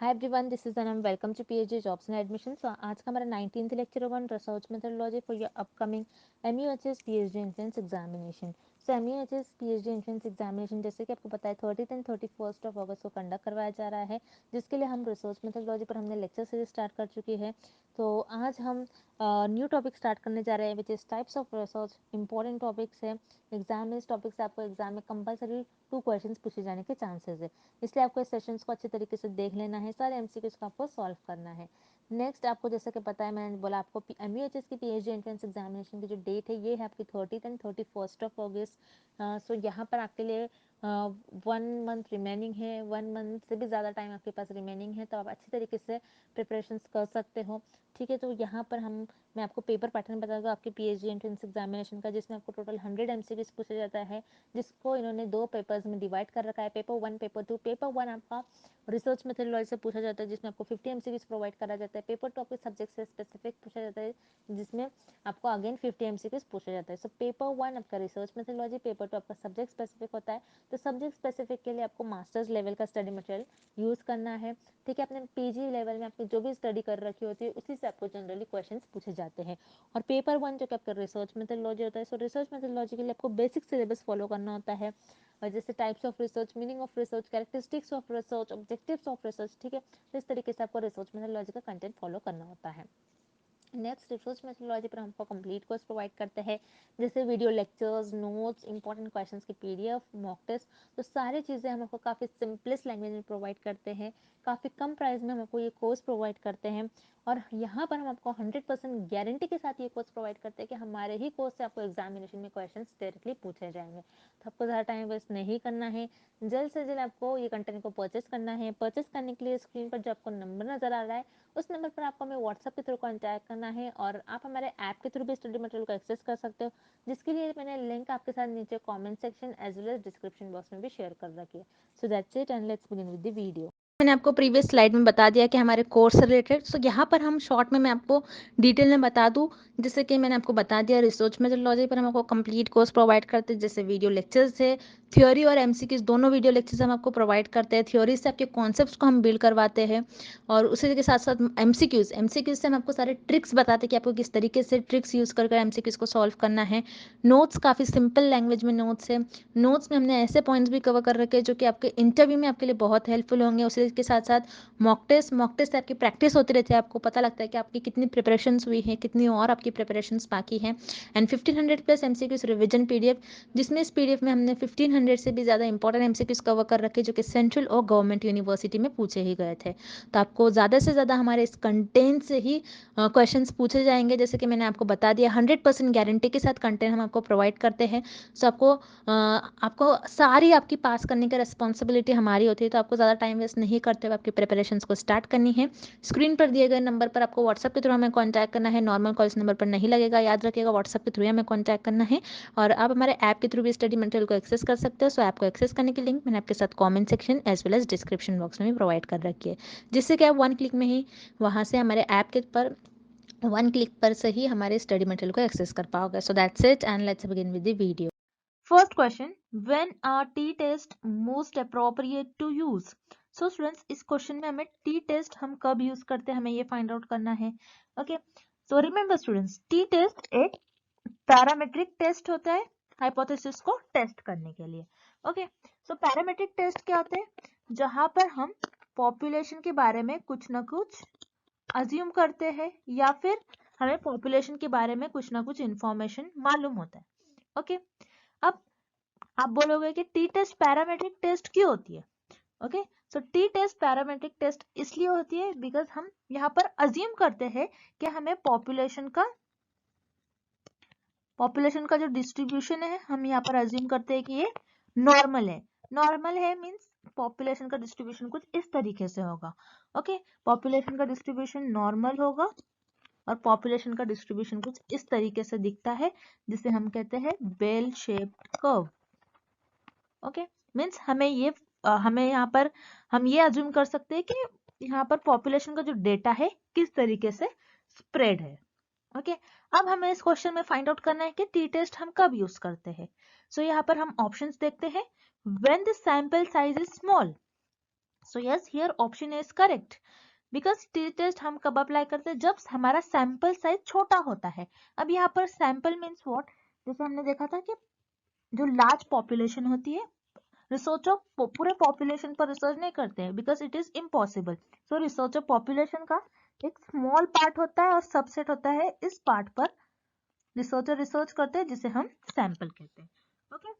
Hi everyone, this is Anam. Welcome to PhD jobs and admission. So आज का हमारा 19th lecture होगा on research methodology for your upcoming MUHS PhD entrance examination. So MUHS PhD entrance examination जैसे कि आपको पता है 30 एंड 31 ऑफ अगस्त को कंडक्ट करवाया जा रहा है, जिसके लिए हम रिसर्च मेथोडोलॉजी पर हमने लेक्चर सीरीज स्टार्ट कर चुकी है। तो आज हम न्यू टॉपिक स्टार्ट करने जा रहे हैं which is types of research. Important topics है, एग्जाम इस टॉपिक से आपको एग्जाम में कंपलसरी 2 क्वेश्चंस पूछे जाने के चांसेस है, इसलिए आपको इस सेशंस को अच्छे तरीके से देख लेना है। सारे एमसीक्यूज को आपको सॉल्व करना है। नेक्स्ट, आपको जैसे कि पता है, मैंने बोला आपको एमयूएचएस की पीएचडी एंट्रेंस एग्जामिनेशन की जो डेट है ये है आपकी 30 एंड 31 ऑफ अगस्त। सो यहाँ पर आपके लिए 1 मंथ रिमेनिंग है, 1 मंथ से भी ज़्यादा टाइम आपके पास रिमेनिंग है, तो आप अच्छी तरीके से प्रिपरेशंस कर सकते हो। ठीक है, तो यहाँ पर मैं आपको पेपर पैटर्न बता दूँ आपके पीएचडी एंट्रेंस एग्जामिनेशन का, जिसमें आपको टोटल 100 एमसीक्यूज पूछा जाता है, जिसको इन्होंने 2 पेपर्स में डिवाइड कर रखा है, पेपर 1 पेपर 2। पेपर 1 आपका रिसर्च मेथोडोलॉजी से पूछा जाता है, जिसमें आपको 50 एमसीक्यूज प्रोवाइड करा जाता है। पेपर 2 आपके सब्जेक्ट से स्पेसिफिक पूछा जाता है, जिसमें आपको अगेन 50 एमसीक्यूज पूछा जाता है। सो पेपर 1 आपका रिसर्च मेथोडोलॉजी, पेपर 2 आपका सब्जेक्ट स्पेसिफिक होता है। तो सब्जेक्ट स्पेसिफिक के लिए आपको मास्टर्स लेवल का स्टडी मटेरियल यूज़ करना है। ठीक है, अपने पीजी लेवल में आपने जो भी स्टडी कर रखी होती है उसी से आपको जनरली क्वेश्चंस पूछे जाते हैं। और पेपर 1 जो कि आपका रिसर्च मेथोडोलॉजी होता है, सो रिसर्च मेथोडोलॉजी के लिए आपको बेसिक सिलेबस फॉलो करना होता है, और जैसे types of research, meaning of research, characteristics of research, objectives of research. ठीक है, तो इस तरीके से आपको रिसर्च मेथोडोलॉजी का कंटेंट फॉलो करना होता है। नेक्स्ट, रिसर्च मेथोडोलॉजी पर हमको कंप्लीट कोर्स प्रोवाइड करते हैं, जैसे video lectures, notes, important questions की पीडीएफ, मॉक टेस्ट। तो सारी चीज़ें हम आपको काफ़ी सिंपलेस्ट लैंग्वेज में प्रोवाइड करते हैं, काफ़ी कम प्राइस में हम आपको ये कोर्स प्रोवाइड करते हैं। और यहाँ पर हम आपको 100% गारंटी के साथ ये कोर्स प्रोवाइड करते हैं कि हमारे ही कोर्स से आपको एग्जामिनेशन में क्वेश्चन डायरेक्टली पूछे जाएंगे। तो आपको ज़्यादा टाइम वेस्ट नहीं करना है, जल्द से जल्द आपको ये कंटेंट को परचेस करना है। परचेस करने के लिए स्क्रीन पर जो आपको नंबर नज़र आ रहा है, उस नंबर पर आपको हमें व्हाट्सएप के थ्रू कॉन्टैक्ट करना है, और आप हमारे ऐप के थ्रू भी स्टडी मटेरियल को एक्सेस कर सकते हो, जिसके लिए मैंने लिंक आपके साथ नीचे comment section as well as description box में भी शेयर कर रखी है। So that's it and let's begin with the video. मैंने आपको प्रीवियस स्लाइड में बता दिया कि हमारे कोर्स से रिलेटेड, सो यहाँ पर हम शॉर्ट में मैं आपको डिटेल में बता दूँ। जैसे कि मैंने आपको बता दिया, रिसर्च मेथोडोलॉजी पर हम आपको कंप्लीट कोर्स प्रोवाइड करते हैं, जैसे वीडियो लेक्चर्स है, थ्योरी और एमसीक्यूज दोनों वीडियो लेक्चर्स हम आपको प्रोवाइड करते हैं। थ्योरी से आपके कॉन्सेप्ट्स को हम बिल्ड करवाते हैं, और उसी के साथ साथ एमसीक्यूज से हम आपको सारे ट्रिक्स बताते हैं कि आपको किस तरीके से ट्रिक्स यूज़ कर एमसीक्यूज को सॉल्व करना है। नोट्स काफ़ी सिंपल लैंग्वेज में नोट्स है। नोट्स में हमने ऐसे पॉइंट्स भी कवर कर रखे हैं जो कि आपके इंटरव्यू में आपके लिए बहुत हेल्पफुल होंगे। उसी के साथ साथ मॉक टेस्ट से आपकी प्रैक्टिस होती रहती है, आपको पता लगता है कि आपकी कितनी प्रिपरेशंस हुई है, कितनी और आपकी प्रिपरेशंस बाकी हैं। And 1500 plus MCQs revision PDF, जिसमें इस पीडीएफ में हमने 1500 से भी ज़्यादा इंपॉर्टेंट एमसीक्यूज कवर कर रखे जो कि सेंट्रल और गवर्नमेंट यूनिवर्सिटी में पूछे ही गए थे। तो आपको ज़्यादा से ज़्यादा हमारे इस कंटेंट से ही क्वेश्चंस पूछे जाएंगे। जैसे कि मैंने आपको बता दिया, 100% गारंटी के साथ कंटेंट हम आपको प्रोवाइड करते हैं। सो आपको सारी आपकी पास करने की रिस्पॉन्सिबिलिटी हमारी होती है, तो आपको ज़्यादा टाइम वेस्ट नहीं करते हुए आपकी प्रिपरेशंस को स्टार्ट करनी है। स्क्रीन पर दिए गए नंबर पर आपको व्हाट्सएप के थ्रू हमें कॉन्टैक्ट करना है। नॉर्मल कॉल इस नंबर पर नहीं लगेगा, याद रखिएगा, व्हाट्सएप के थ्रू हमें कॉन्टैक्ट करना है। और आप हमारे ऐप के थ्रू भी स्टडी मटेरियल को एक्सेस कर सकते हो। सो ऐप को एक्सेस करने की लिंक मैंने आपके साथ comment section as well as description box में भी प्रोवाइड कर रखी है, जिससे कि आप 1 क्लिक में ही वहाँ से हमारे ऐप के पर 1 क्लिक पर से ही हमारे स्टडी मटेरियल को एक्सेस कर पाओगे। So that's it and let's begin with the video. First question, when are T test most appropriate to use. So students, इस क्वेश्चन में हमें टी टेस्ट हम कब यूज करते हैं हमें ये फाइंड आउट करना है। Okay, so remember students, T test एक पैरामेट्रिक टेस्ट होता है हाइपोथेसिस को टेस्ट करने के लिए। ओके, सो पैरामेट्रिक टेस्ट क्या होते हैं, जहां पर हम पॉपुलेशन के बारे में कुछ ना कुछ अज्यूम करते हैं, या फिर हमें पॉपुलेशन के बारे में कुछ ना कुछ इंफॉर्मेशन मालूम होता है। ओके, अब आप बोलोगे कि टी टेस्ट पैरामेट्रिक टेस्ट क्यों होती है। Okay, so T test parametric test इसलिए होती है बिकॉज हम यहाँ पर अज्यूम करते हैं कि हमें पॉपुलेशन का जो डिस्ट्रीब्यूशन है, हम यहाँ पर अज्यूम करते हैं कि ये नॉर्मल है। नॉर्मल है मीन्स पॉपुलेशन का डिस्ट्रीब्यूशन कुछ इस तरीके से होगा। ओके, पॉपुलेशन का डिस्ट्रीब्यूशन नॉर्मल होगा, और पॉपुलेशन का डिस्ट्रीब्यूशन कुछ इस तरीके से दिखता है, जिसे हम कहते हैं bell shaped curve. Okay, means हमें यहाँ पर हम ये अज्यूम कर सकते हैं कि यहाँ पर पॉपुलेशन का जो डेटा है किस तरीके से स्प्रेड है। ओके, अब हमें इस क्वेश्चन में फाइंड आउट करना है कि टी टेस्ट हम कब यूज करते हैं। सो यहाँ पर हम ऑप्शंस देखते हैं। When the sample size is small, so yes here option is correct because T test हम कब अप्लाई करते हैं, जब हमारा सैंपल साइज छोटा होता है। अब यहाँ पर सैंपल मीन्स व्हाट, जैसे हमने देखा था कि जो लार्ज पॉपुलेशन होती है, रिसर्चर पूरे पॉपुलेशन पर रिसर्च नहीं करते हैं because it is impossible. So researcher population का एक स्मॉल पार्ट होता है और सबसेट होता है, इस पार्ट पर रिसर्चर रिसर्च करते हैं जिसे हम सैंपल कहते हैं। ओके,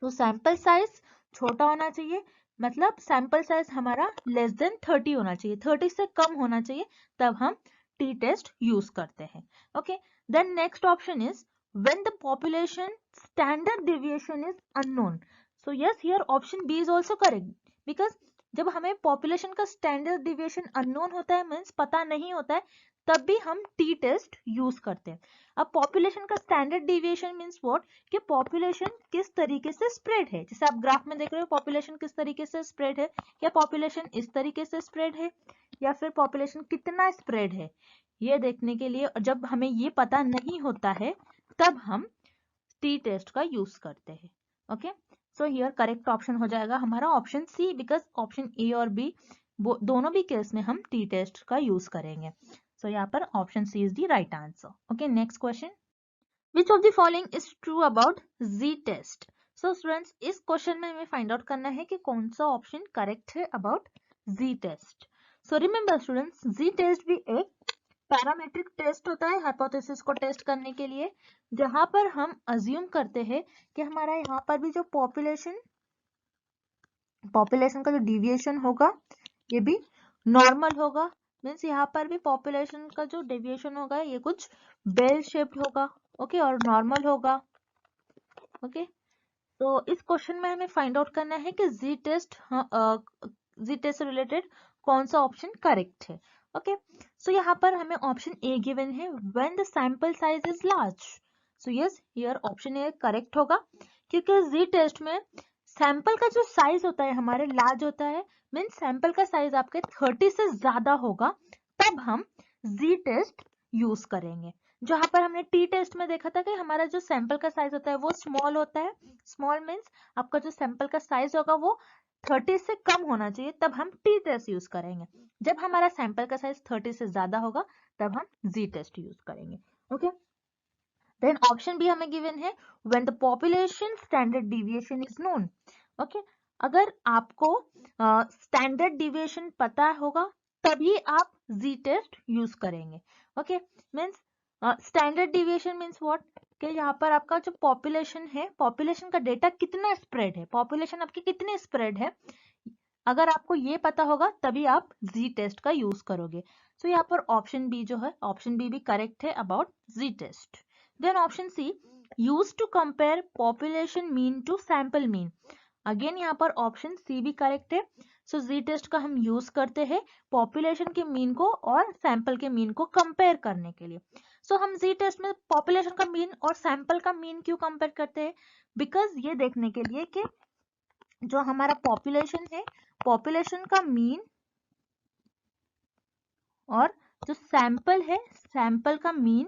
तो सैंपल साइज छोटा होना चाहिए, मतलब सैंपल साइज हमारा लेस देन 30 होना चाहिए, 30 से कम होना चाहिए, तब हम टी टेस्ट यूज करते हैं। Okay, then next option is when the population standard deviation is unknown. So yes here option B is also correct because जब हमें पॉपुलेशन का स्टैंडर्ड डेविएशन अननोन होता है, मीन्स पता नहीं होता है, तब भी हम टी टेस्ट यूज करते हैं। अब पॉपुलेशन का स्टैंडर्ड डेविएशन मीन्स व्हाट, कि पॉपुलेशन किस तरीके से स्प्रेड है, जैसे आप ग्राफ में देख रहे हो पॉपुलेशन किस तरीके से स्प्रेड है, या पॉपुलेशन इस तरीके से स्प्रेड है, या फिर पॉपुलेशन कितना स्प्रेड है, ये देखने के लिए जब हमें ये पता नहीं होता है तब हम टी टेस्ट का यूज करते हैं। Okay, so here correct option हो जाएगा हमारा option C, because option A और बी दोनों भी केस में हम टी टेस्ट का यूज करेंगे। सो यहाँ पर option C is the right answer. Okay, next question, Which of the following is true about Z test? So students, इस क्वेश्चन में हमें फाइंड आउट करना है कि कौन सा ऑप्शन करेक्ट है about Z test. So remember students, Z test भी एक पैरामेट्रिक टेस्ट होता है हाइपोथेसिस को टेस्ट करने के लिए, जहां पर हम अज्यूम करते हैं कि हमारा यहाँ पर भी जो पॉपुलेशन का जो डिविएशन होगा ये भी नॉर्मल होगा, मीन्स यहाँ पर भी पॉपुलेशन का जो डेविएशन होगा ये कुछ बेल शेप्ड होगा, ओके, और नॉर्मल होगा। ओके, तो इस क्वेश्चन में हमें फाइंड आउट करना है कि जी टेस्ट से रिलेटेड कौन सा ऑप्शन करेक्ट है। ओके, सो यहाँ पर हमें ऑप्शन ए गिवन है, when the sample size is large. So yes here option A correct होगा, क्योंकि जी टेस्ट में सैंपल का जो साइज होता है हमारे लार्ज होता है, मीन सैंपल का साइज आपके 30 से ज्यादा होगा, तब हम जी टेस्ट यूज करेंगे। जहां पर हमने टी टेस्ट में देखा था कि हमारा जो सैंपल का साइज होता है वो स्मॉल होता है, स्मॉल मीन्स आपका जो सैंपल का साइज होगा वो 30 से कम होना चाहिए, तब हम टी टेस्ट यूज करेंगे। जब हमारा सैंपल का साइज 30 से ज्यादा होगा तब हम जी टेस्ट यूज करेंगे। ओके, देन ऑप्शन बी हमें गिवन है, when the population standard deviation is known. Okay, अगर आपको स्टैंडर्ड डिविएशन पता होगा तभी आप जी टेस्ट यूज करेंगे। Okay, means standard deviation means what, कि यहाँ पर आपका जो पॉपुलेशन है, पॉपुलेशन का डेटा कितना स्प्रेड है, पॉपुलेशन आपकी कितनी स्प्रेड है, अगर आपको ये पता होगा तभी आप जी टेस्ट का यूज करोगे। सो यहाँ पर ऑप्शन बी जो है, ऑप्शन बी भी करेक्ट है about Z test. Then option C, use to compare population mean to sample mean. Again यहाँ पर ऑप्शन सी भी करेक्ट है। सो जी टेस्ट का हम यूज करते हैं पॉपुलेशन के मीन को और सैंपल के मीन को कंपेयर करने के लिए। सो हम जी टेस्ट में पॉपुलेशन का मीन और सैंपल का मीन क्यों कंपेयर करते हैं, बिकॉज ये देखने के लिए कि जो हमारा पॉपुलेशन है, पॉपुलेशन का मीन और जो सैंपल है, सैंपल का मीन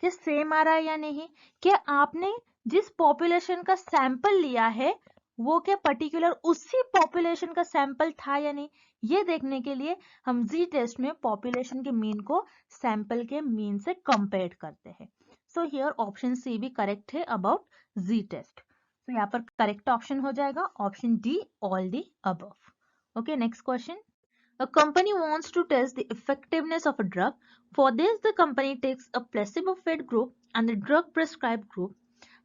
कि सेम आ रहा है या नहीं, कि आपने जिस पॉपुलेशन का सैंपल लिया है वो क्या पर्टिकुलर उसी पॉपुलेशन का सैंपल था या नहीं, ये देखने के लिए हम जी टेस्ट में पॉपुलेशन के मीन को सैंपल के मीन से कंपेयर करते हैं। सो हियर ऑप्शन सी भी करेक्ट है अबाउट जी टेस्ट। तो यहाँ पर करेक्ट ऑप्शन हो जाएगा option D, all the above. Okay, next question, a company wants to test the effectiveness of a drug. For this, the company takes a placebo-fed group and the drug-prescribed group.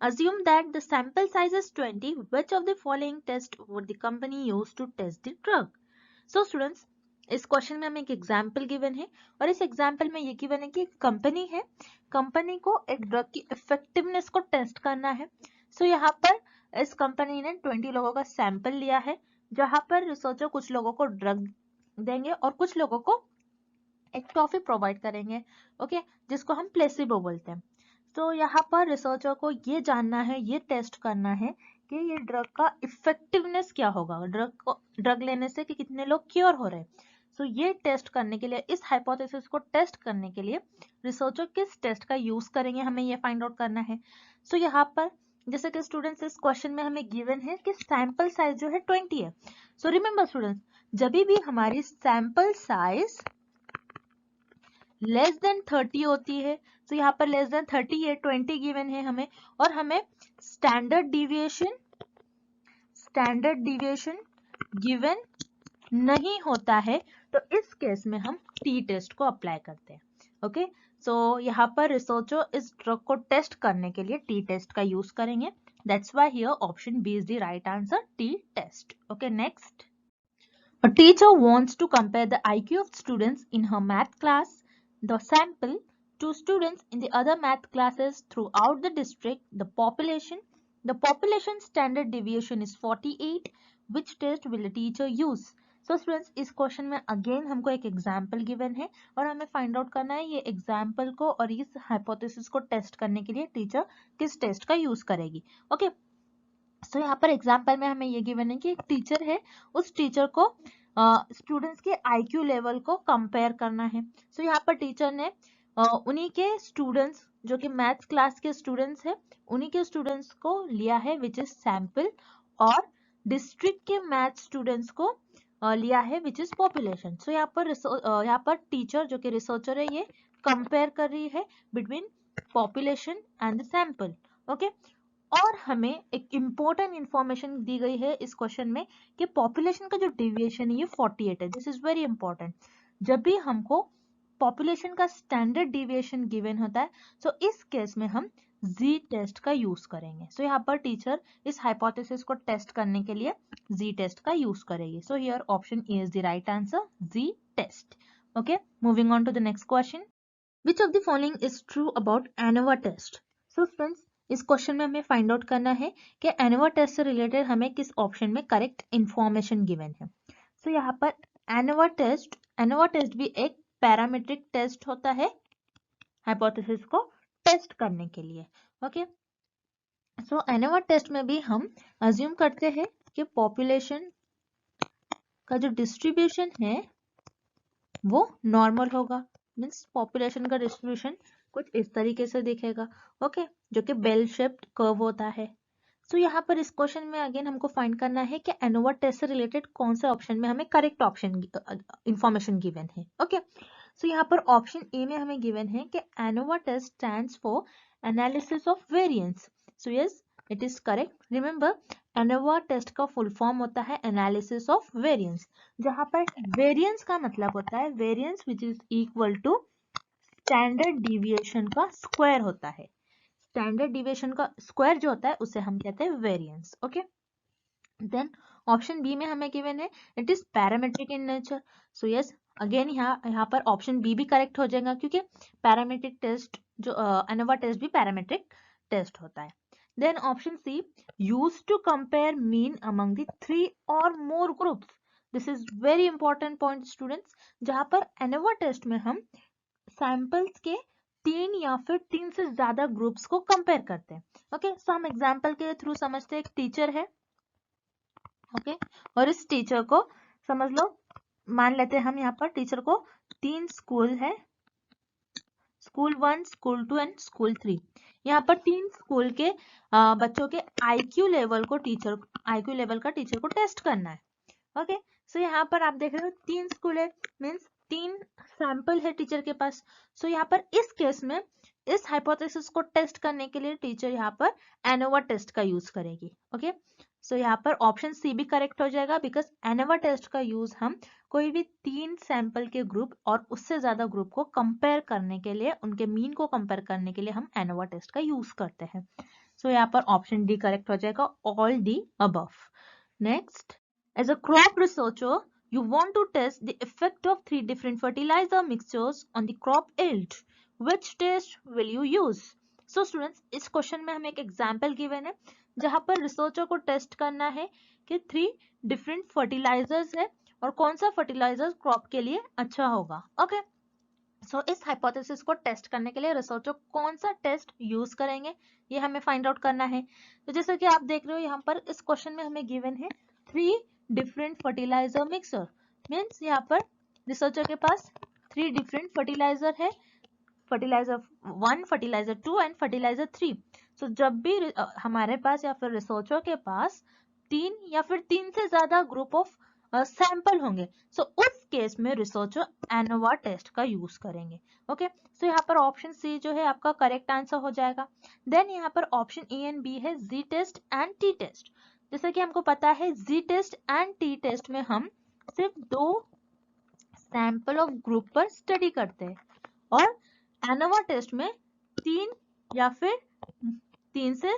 Assume that the sample size is 20. Which of the following test would the company use to test the drug? So students, इस question में हमें एक example given है और इस example में ये given है कि कंपनी है, कंपनी को एक ड्रग की इफेक्टिवनेस को टेस्ट करना है। सो यहाँ पर इस कंपनी ने 20 लोगों का सैंपल लिया है, जहां पर रिसर्चर कुछ लोगों को ड्रग देंगे और कुछ लोगों को एक टॉफी प्रोवाइड करेंगे, ओके, जिसको हम प्लेसिबो बोलते हैं। तो यहाँ पर रिसर्चर को ये जानना है, ये टेस्ट करना है कि ये ड्रग का इफेक्टिवनेस क्या होगा, ड्रग लेने से कि कितने लोग क्योर हो रहे हैं। सो ये टेस्ट करने के लिए, इस हाइपोथेसिस को टेस्ट करने के लिए रिसर्चर किस टेस्ट का यूज करेंगे, हमें ये फाइंड आउट करना है। सो यहाँ पर जैसे कि स्टूडेंट्स इस क्वेश्चन में हमें गिवन है कि सैंपल साइज जो है 20 है। सो रिमेंबर स्टूडेंट्स, जब भी हमारी सैंपल साइज लेस देन 30 होती है, तो यहाँ पर लेस देन 30 है, 20 गिवन है हमें, और हमें स्टैंडर्ड डिविएशन गिवन नहीं होता है, तो इस केस में हम टी टेस्ट को अप्लाई करते हैं। ओके, सो यहाँ पर रिसर्चर इस ड्रग को टेस्ट करने के लिए टी टेस्ट का यूज करेंगे। That's why here option B is the right answer, T test. Okay, next. A teacher wants to compare the IQ of students in her math class, the sample, to students in the other math classes throughout the district. The population standard deviation is 48. Which test will the teacher use? So students, इस question में again हमको एक example given है और हमें find out करना है ये एग्जाम्पल को और इस हाइपोथेसिस को टेस्ट करने के लिए टीचर किस टेस्ट का यूज करेगी। ओके, सो यहाँ पर एग्जाम्पल में हमें ये गिवन है कि एक टीचर है, उस टीचर को स्टूडेंट्स के आईक्यू लेवल को कंपेयर करना है। सो यहाँ पर टीचर ने उन्हीं के स्टूडेंट्स जो कि मैथ्स क्लास के स्टूडेंट्स है, उन्हीं के स्टूडेंट्स को लिया है विच इज सैंपल, और डिस्ट्रिक्ट के मैथ्स स्टूडेंट्स को लिया है विच इज पॉपुलेशन। सो यहाँ पर टीचर जो कि रिसर्चर है ये कंपेयर कर रही है between population and the sample. Okay, और हमें एक इम्पोर्टेंट इंफॉर्मेशन दी गई है इस क्वेश्चन में कि पॉपुलेशन का जो डेविएशन है ये 48 है। This is very important. जब भी हमको पॉपुलेशन का स्टैंडर्ड डेविएशन गिवन होता है, सो इस केस में हम जी टेस्ट का यूज करेंगे। सो यहाँ पर टीचर इस हाइपोथेसिस को टेस्ट करने के लिए जी टेस्ट का यूज करेगी। So here option A is the right answer, Z test. Okay, moving on to the next question. Which of the following is true about ANOVA test? So friends, इस question में हमें find out करना है कि ANOVA test से related हमें किस option में करेक्ट इंफॉर्मेशन गिवन है। सो यहाँ पर एनोवा टेस्ट भी एक पैरामीट्रिक टेस्ट होता है हाइपोथेसिस को टेस्ट करने के लिए। ओके, सो एनोवा टेस्ट में भी हम अज्यूम करते हैं कि पॉपुलेशन का जो डिस्ट्रीब्यूशन है वो नॉर्मल होगा, मीन्स पॉपुलेशन का डिस्ट्रीब्यूशन कुछ इस तरीके से दिखेगा। ओके, जो कि बेल शेप्ड कर्व होता है। सो यहाँ पर इस क्वेश्चन में अगेन हमको फाइंड करना है कि एनोवा टेस्ट से रिलेटेड कौन से ऑप्शन में हमें करेक्ट ऑप्शन इंफॉर्मेशन गिवन है। ओके, सो यहाँ पर ऑप्शन ए में हमें गिवन है कि ANOVA test stands for analysis of variance. So yes, it is correct. Remember, ANOVA test का फुल फॉर्म होता है एनालिसिस ऑफ वेरिएंस, जहां पर वेरिएंस का मतलब होता है variance which is equal to standard deviation का स्क्वायर होता है। स्टैंडर्ड डिविएशन का स्क्वायर जो होता है उसे हम कहते हैं variance. Okay, then option B में हमें गिवन है it is parametric in nature. So yes, again यहाँ पर ऑप्शन बी भी करेक्ट हो जाएगा क्योंकि पैरामेट्रिक टेस्ट जो एनोवा टेस्ट भी पैरामेट्रिक टेस्ट होता है। Then option C, used to compare mean among the 3 और more groups. This is very important point students, जहां पर एनोवा टेस्ट में हम सैंपल्स के 3 या फिर 3 से ज्यादा ग्रुप्स को कंपेयर करते हैं। ओके, सो हम एग्जांपल के थ्रू समझते हैं। एक टीचर है, ओके, और इस टीचर को समझ लो, मान लेते हैं हम यहाँ पर टीचर को 3 स्कूल है, स्कूल 1, स्कूल 2 एंड स्कूल 3। यहाँ पर 3 स्कूल के बच्चों के आईक्यू लेवल का टीचर को टेस्ट करना है। ओके, सो यहाँ पर आप देख रहे हो 3 स्कूल है, मीन्स 3 सैंपल है टीचर के पास। सो यहाँ पर इस केस में इस हाइपोथेसिस को टेस्ट करने के लिए टीचर यहाँ पर एनोवा टेस्ट का यूज करेगी। ओके, सो यहाँ पर ऑप्शन सी भी करेक्ट हो जाएगा बिकॉज एनोवा टेस्ट का यूज हम कोई भी 3 सैंपल के ग्रुप और उससे ज्यादा ग्रुप को कंपेयर करने के लिए, उनके मीन को कंपेयर करने के लिए हम एनोवा टेस्ट का यूज करते हैं। सो यहाँ पर ऑप्शन डी करेक्ट हो जाएगा, all D above. Next, as a crop researcher, you want to test the effect of 3 different fertilizer mixtures on the crop yield. Which test will you use? So students, इस question में हमें एक example given है जहां पर researcher को test करना है कि 3 डिफरेंट फर्टिलाइजर्स है और कौन सा फर्टिलाइजर क्रॉप के लिए अच्छा होगा। ओके, सो इस हाइपोथेसिस को टेस्ट करने के लिए रिसर्चर कौन सा टेस्ट यूज करेंगे ये हमें फाइंड आउट करना है। तो जैसे कि आप देख रहे हो यहाँ पर इस क्वेश्चन में हमें गिवन है 3 डिफरेंट फर्टिलाइजर मिक्सर, मीन्स यहाँ पर रिसर्चर के पास 3 डिफरेंट फर्टिलाइजर है, फर्टिलाइजर 1, फर्टिलाइजर 2 एंड फर्टिलाइजर 3। सो जब भी हमारे पास या फिर रिसर्चर के पास 3 या फिर 3 से ज्यादा ग्रुप ऑफ सैंपल होंगे, सो उस केस में रिसर्चर एनोवा टेस्ट का यूज करेंगे। ओके, सो यहाँ पर ऑप्शन सी जो है आपका करेक्ट आंसर हो जाएगा। देन यहाँ पर ऑप्शन ए एंड बी है जी टेस्ट एंड टी टेस्ट। जैसे कि हमको पता है जी टेस्ट एंड टी टेस्ट में हम सिर्फ 2 सैंपल ऑफ ग्रुप पर स्टडी करते हैं, और एनोवा टेस्ट में 3 या फिर 3 से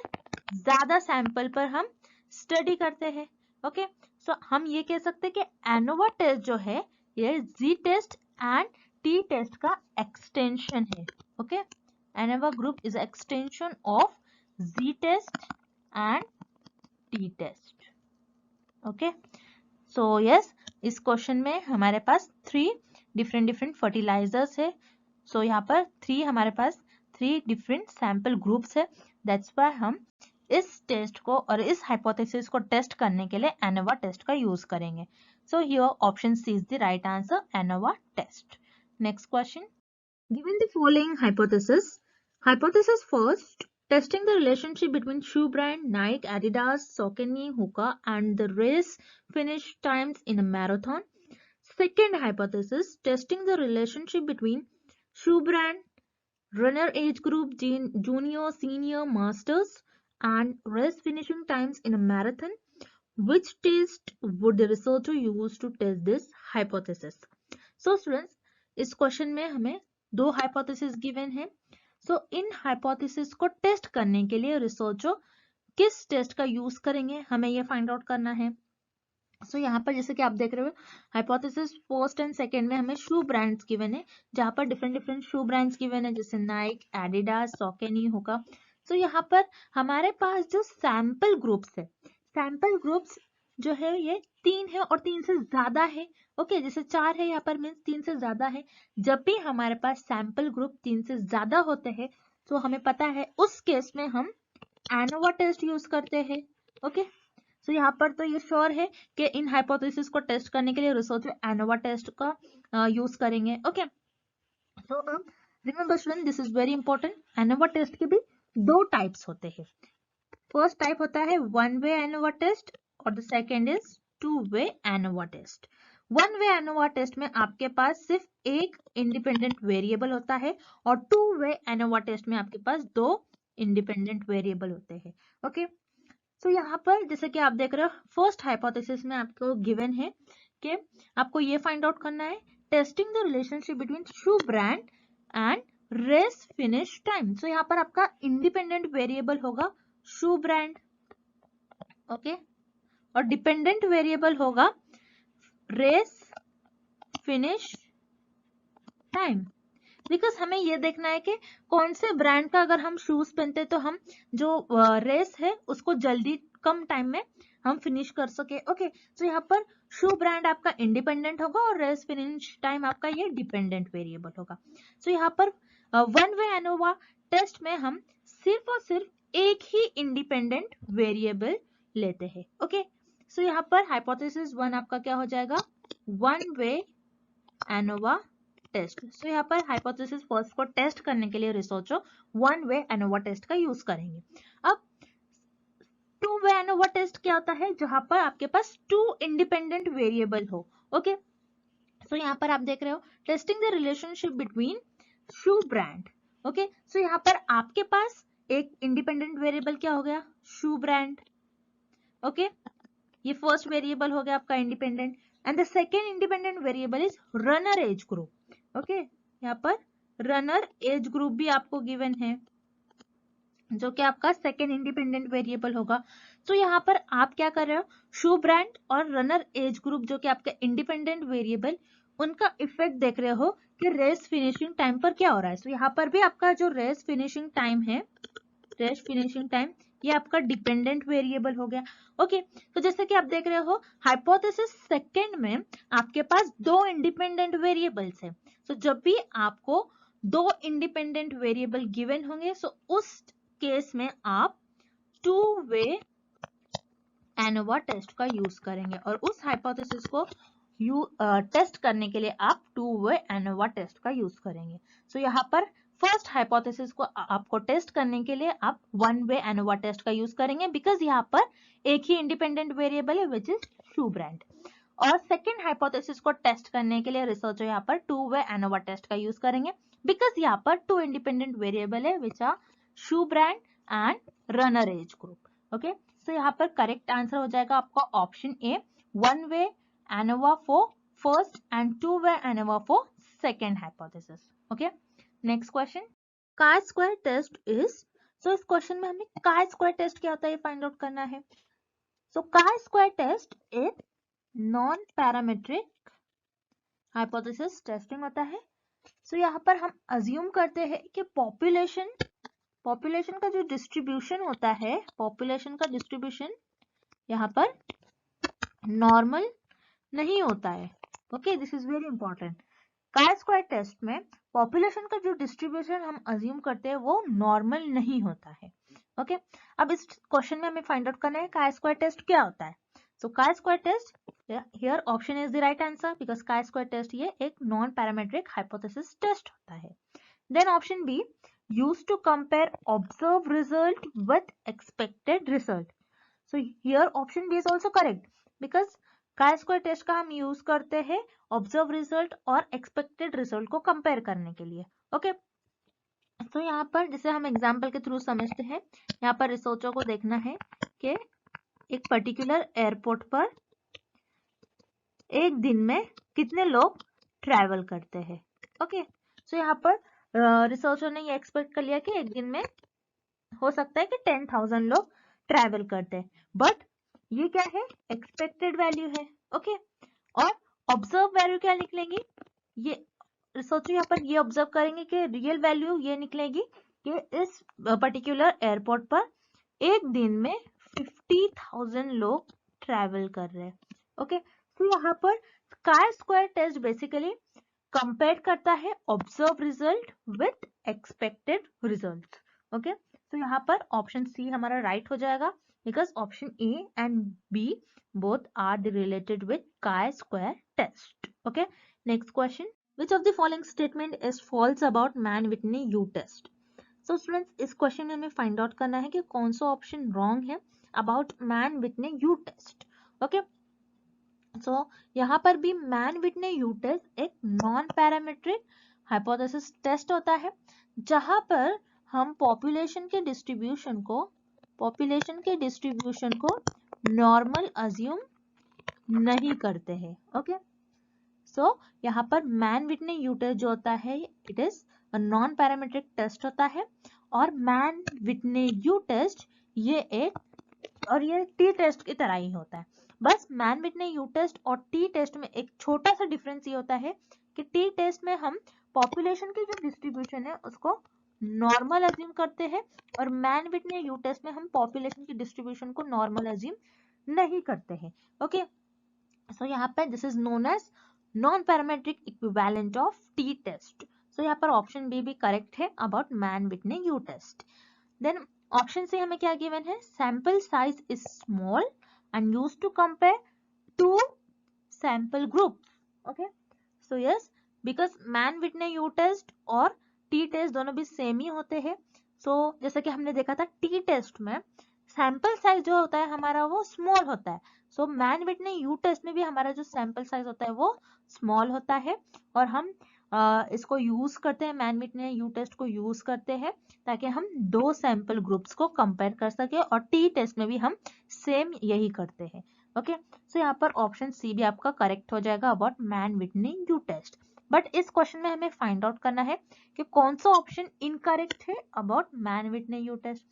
ज्यादा सैंपल पर हम स्टडी करते हैं। ओके, सो हम ये कह सकते हैं कि एनोवा टेस्ट जो है ये Z test and T test का एक्सटेंशन है। Okay, ANOVA group is extension of Z test and T test. Okay, so yes, इस क्वेश्चन में हमारे पास 3 डिफरेंट फर्टिलाइजर्स है। सो यहाँ पर 3 हमारे पास 3 डिफरेंट सैंपल ग्रुप्स है। दैट्स व्हाई हम इस टेस्ट को और इस हाइपोथेसिस को टेस्ट करने के लिए एनोवा टेस्ट का यूज करेंगे। So here option C is the right answer, ANOVA test. Next question, given the following hypothesis first, testing the relationship between shoe brand Nike, Adidas, Saucony, Hoka and the race finish times in a marathon. Second hypothesis, testing the relationship between shoe brand, runner age group, junior, senior, masters and race finishing times in a marathon. Which test would the researcher use to test this hypothesis? So students, इस question में हमें 2 hypothesis given है। सो इन hypothesis को test करने के लिए researcher किस test का यूज करेंगे, हमें ये फाइंड आउट करना है। सो यहाँ पर जैसे कि आप देख रहे हो हाइपोथेसिस फर्स्ट एंड सेकंड में हमें शू ब्रांड्स गिवन है, जहाँ पर डिफरेंट शू ब्रांड्स गिवन है, जैसे नाइक, एडिडास, सॉकेनी, होका। सो यहाँ पर हमारे पास जो सैंपल ग्रुप्स है, सैंपल ग्रुप्स जो है ये 3 है और 3 से ज्यादा है। ओके, जैसे 4 है यहाँ पर मीन्स 3 से ज्यादा है। जब भी हमारे पास सैंपल ग्रुप 3 से ज्यादा होते हैं तो हमें पता है उस केस में हम एनोवा टेस्ट यूज करते हैं। ओके, सो यहाँ पर तो ये श्योर है कि इन हाइपोथेसिस को टेस्ट करने के लिए रिसर्चर एनोवा टेस्ट का यूज करेंगे। Okay, so remember student, this is very important. ANOVA test के भी 2 टाइप्स होते हैं। फर्स्ट टाइप होता है वन वे एनोवा टेस्ट और the second is 2 way ANOVA test. One way ANOVA test में आपके पास सिर्फ एक इंडिपेंडेंट वेरिएबल होता है और 2 वे एनोवा टेस्ट में आपके पास 2 इंडिपेंडेंट वेरिएबल होते हैं। ओके, सो यहाँ पर जैसे कि आप देख रहे हो फर्स्ट हाइपोथेसिस में आपको गिवन है कि आपको ये फाइंड आउट करना है testing the relationship between shoe brand and race finish time. So यहाँ पर आपका इंडिपेंडेंट वेरिएबल होगा शू ब्रांड। ओके, और डिपेंडेंट वेरिएबल होगा रेस फिनिश टाइम। बिकॉज हमें ये देखना है कि कौन से ब्रांड का अगर हम शूज पहनते तो हम जो रेस है उसको जल्दी कम टाइम में हम फिनिश कर सके। ओके, तो यहाँ पर शू ब्रांड आपका इंडिपेंडेंट होगा और रेस फिनिश टाइम आपका ये डिपेंडेंट वेरिएबल होगा। सो यहाँ पर वन वे एनोवा टेस्ट में हम सिर्फ और सिर्फ एक ही इंडिपेंडेंट वेरिएबल लेते हैं। ओके, सो यहाँ पर हाइपोथेसिस 1 आपका क्या हो जाएगा, one way ANOVA test. So यहाँ पर हाइपोथेसिस फर्स्ट को टेस्ट करने के लिए researcher one way ANOVA test का यूज करेंगे। अब 2 वे एनोवा टेस्ट क्या होता है, जहां पर आपके पास 2 इंडिपेंडेंट वेरिएबल हो। ओके, सो यहाँ पर आप देख रहे हो testing the relationship between shoe brand. Okay, so यहाँ पर आपके पास एक इंडिपेंडेंट वेरिएबल क्या हो गया, शू ब्रांड। ओके, ये फर्स्ट वेरिएबल हो गया आपका independent and the second independent variable is runner age group. Okay, यहाँ पर रनर एज ग्रुप भी आपको गिवन है जो कि आपका सेकेंड इंडिपेंडेंट वेरिएबल होगा। तो यहाँ पर आप क्या कर रहे हो, शू ब्रांड और रनर एज ग्रुप जो कि आपका इंडिपेंडेंट वेरिएबल, उनका इफेक्ट देख रहे हो कि रेस फिनिशिंग टाइम पर क्या हो रहा है। तो यहाँ पर भी आपका जो रेस फिनिशिंग टाइम है, रेस फिनिशिंग टाइम, ये आपका डिपेंडेंट वेरिएबल हो गया। ओके, तो जैसे कि आप देख रहे हो हाइपोथेसिस सेकंड में आपके पास 2 इंडिपेंडेंट वेरिएबल्स है। तो जब भी आपको 2 इंडिपेंडेंट वेरिएबल गिवन होंगे सो उस केस में आप 2 वे एनोवा टेस्ट का यूज करेंगे और उस हाइपोथेसिस को टेस्ट करने के लिए आप 2 वे एनोवा टेस्ट का यूज करेंगे। सो यहाँ पर फर्स्ट हाइपोथेसिस को आपको टेस्ट करने के लिए आप वन वे एनोवा टेस्ट का यूज करेंगे, बिकॉज यहाँ पर एक ही इंडिपेंडेंट वेरिएबल है विच इज शू ब्रांड। और सेकेंड हाइपोथेसिस को टेस्ट करने के लिए रिसर्चर यहाँ पर टू वे एनोवा टेस्ट का यूज करेंगे, बिकॉज यहाँ पर टू इंडिपेंडेंट वेरिएबल है which are shoe brand and runner age group. Okay, so यहाँ पर करेक्ट आंसर हो जाएगा आपका option A, one way ANOVA for first and two way ANOVA for second hypothesis. Okay, next question, chi square test is, so इस question में हमें काय square test क्या होता है ये फाइंड आउट करना है। सो काय स्क्वायर टेस्ट एक नॉन पैरामीट्रिक हाइपोथेसिस टेस्टिंग होता है। सो यहाँ पर हम अज्यूम करते हैं कि पॉपुलेशन का जो डिस्ट्रीब्यूशन होता है, पॉपुलेशन का डिस्ट्रीब्यूशन यहाँ पर नॉर्मल नहीं होता है। Okay, this is very important. Chi square test में पॉपुलेशन का जो डिस्ट्रीब्यूशन हम अज्यूम करते हैं वो नॉर्मल नहीं होता है। ओके, अब इस क्वेश्चन में हमें फाइंड आउट करना है काय स्क्वायर टेस्ट क्या होता है। So chi square test, here option is the right answer, because chi square test ये एक नॉन पैरामीट्रिक हाइपोथेसिस टेस्ट होता है। Then option B, used to compare observe result with expected result. So here option B is also correct, because chi square test का हम use करते हैं observe result और expected result को compare करने के लिए। ओके, तो यहाँ पर जैसे हम एग्जांपल के थ्रू समझते हैं, यहाँ पर रिसर्चर को देखना है कि एक पर्टिकुलर एयरपोर्ट पर एक दिन में कितने लोग ट्रैवल करते हैं। ओके, सो यहाँ पर रिसर्चर ने ये एक्सपेक्ट कर लिया कि एक दिन में हो सकता है कि 10,000 लोग ट्रैवल करते हैं, बट ये क्या है, एक्सपेक्टेड वैल्यू है। ओके, और ऑब्जर्व वैल्यू क्या निकलेंगी, ये रिसर्चर यहाँ पर ये ऑब्जर्व करेंगे कि रियल वैल्यू ये निकलेगी कि इस पर्टिकुलर एयरपोर्ट पर एक दिन में 50,000 लोग ट्रैवल कर रहे हैं। ओके, तो यहाँ पर काय स्क्वायर टेस्ट बेसिकली कंपेयर करता है observe result with expected result. Okay, तो यहाँ पर ऑप्शन सी हमारा राइट हो जाएगा, because option A and B both are related with chi-square test. Okay, next question, which of the following statement is false about Mann-Whitney U test? So students, इस question में हमें find out करना है कि कौन सा ऑप्शन रॉन्ग है about Mann-Whitney U test. Okay, so यहाँ पर भी Mann-Whitney U test एक नॉन पैरामीट्रिक हाइपोथेसिस टेस्ट होता है, जहां पर हम पॉपुलेशन के डिस्ट्रीब्यूशन को नॉर्मल अज्यूम नहीं करते हैं। ओके, सो यहाँ पर Mann-Whitney U टेस्ट जो होता है it is a non parametric test होता है, और Mann-Whitney U टेस्ट ये टी टेस्ट की तरह ही होता है। बस Mann-Whitney U टेस्ट और टी टेस्ट में एक छोटा सा डिफरेंस ये होता है कि टी टेस्ट में हम पॉपुलेशन की जो डिस्ट्रीब्यूशन है उसको नॉर्मल अज्यूम करते हैं, और Mann-Whitney U टेस्ट में हम पॉपुलेशन की डिस्ट्रीब्यूशन को नॉर्मल अज्यूम नहीं करते हैं। ओके, सो यहाँ पर this is known as non parametric equivalent of T test. So यहाँ पर ऑप्शन बी भी करेक्ट है about Mann-Whitney U test. Then option C हमें क्या गिवन है, sample size is small and used to compare two sample groups. Okay, so yes, because Mann-Whitney U test और T test दोनों भी same ही होते हैं। सो जैसा कि हमने देखा था टी टेस्ट में सैंपल साइज जो होता है हमारा वो स्मॉल होता है। सो Mann-Whitney U टेस्ट में भी हमारा जो सैंपल साइज होता है वो स्मॉल होता है, और हम इसको यूज करते हैं, Mann-Whitney U टेस्ट को यूज करते हैं ताकि हम दो सैंपल ग्रुप्स को कंपेयर कर सके, और टी टेस्ट में भी हम सेम यही करते हैं। ओके, सो यहाँ पर ऑप्शन सी भी आपका करेक्ट हो जाएगा about Mann-Whitney U test. But इस क्वेश्चन में हमें फाइंड आउट करना है कि कौन सा ऑप्शन इनकरेक्ट है about Mann-Whitney U test.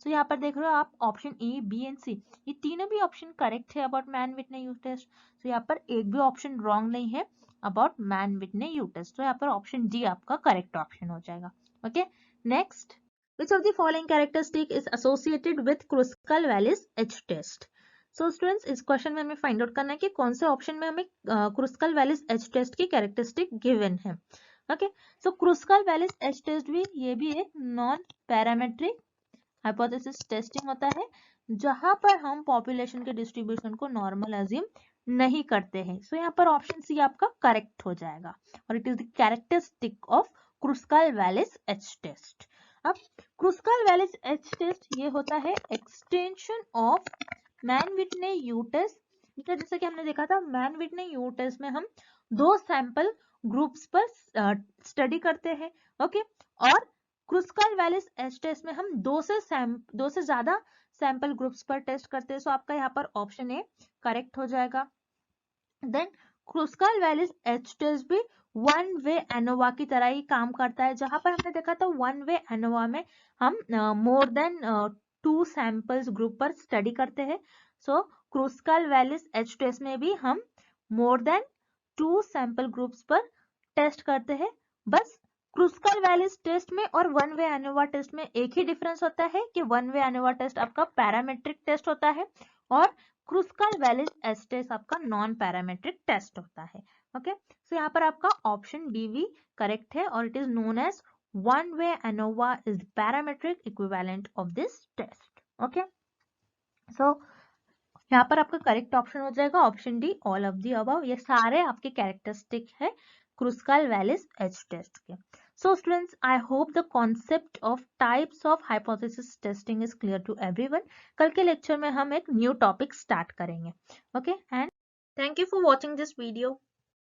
So यहाँ पर देख रहे हो आप option A, B and C ये तीनों भी ऑप्शन करेक्ट है about Mann-Whitney U test. So यहाँ पर एक भी ऑप्शन रॉन्ग नहीं है अबाउट Mann-Whitney U टेस्ट। तो यहाँ पर ऑप्शन डी आपका करेक्ट ऑप्शन हो जाएगा। Okay, next, which of the following characteristic is associated with Kruskal-Wallis H test? So students, इस क्वेश्चन में हमें फाइंड आउट करना है कि कौन से ऑप्शन में हमें Kruskal-Wallis H टेस्ट की कैरेक्टरिस्टिक गिवन है। ओके, सो Kruskal-Wallis H टेस्ट भी ये भी एक नॉन पैरामेट्रिक हाइपोथेसिस टेस्टिंग होता है, जहां पर हम पॉपुलेशन के डिस्ट्रीब्यूशन को नॉर्मल अज्यूम नहीं करते हैं। सो यहाँ पर ऑप्शन सी आपका करेक्ट हो जाएगा, और it is the characteristic of Kruskal Wallis H test. अब क्रुस्काल वैलिस एच टेस्ट ये होता है extension of Mann Whitney U test. जैसे कि हमने देखा था मैन विटने यू टेस्ट में हम 2 सैंपल ग्रुप्स पर स्टडी करते हैं, ओके। और क्रुस्काल वैलिस एच टेस्ट में हम 2 से ज्यादा सैंपल ग्रुप्स पर टेस्ट करते हैं। सो आपका यहाँ पर ऑप्शन ए करेक्ट हो जाएगा। देन क्रुस्काल वैलिस एच टेस्ट भी वन वे एनोवा की तरह ही काम करता है। जहां पर हमने देखा था वन वे एनोवा में हम मोर देन 2 सैंपल्स ग्रुप पर स्टडी करते हैं। सो क्रुस्काल वैलिस एच टेस्ट में भी हम मोर देन 2 सैंपल ग्रुप्स पर टेस्ट करते हैं। बस क्रुस्काल वैलिस टेस्ट में और वन वे एनोवा टेस्ट में एक ही डिफरेंस होता है कि वन वे एनोवा टेस्ट आपका पैरामेट्रिक टेस्ट होता है और क्रुस्काल वैलिस एच टेस्ट आपका नॉन पैरामेट्रिक टेस्ट होता है, ओके। सो यहाँ पर आपका ऑप्शन डी भी करेक्ट है और it is known as one way ANOVA is parametric equivalent of this test, okay. So यहाँ पर आपका करेक्ट ऑप्शन हो जाएगा option D all of the above. ये सारे आपके कैरेक्टरिस्टिक है क्रुस्काल वैलिस एच टेस्ट के। So students, I hope the concept of types of hypothesis testing is clear to everyone. कल के लेक्चर में हम एक न्यू टॉपिक स्टार्ट करेंगे, okay? And thank you for watching this video.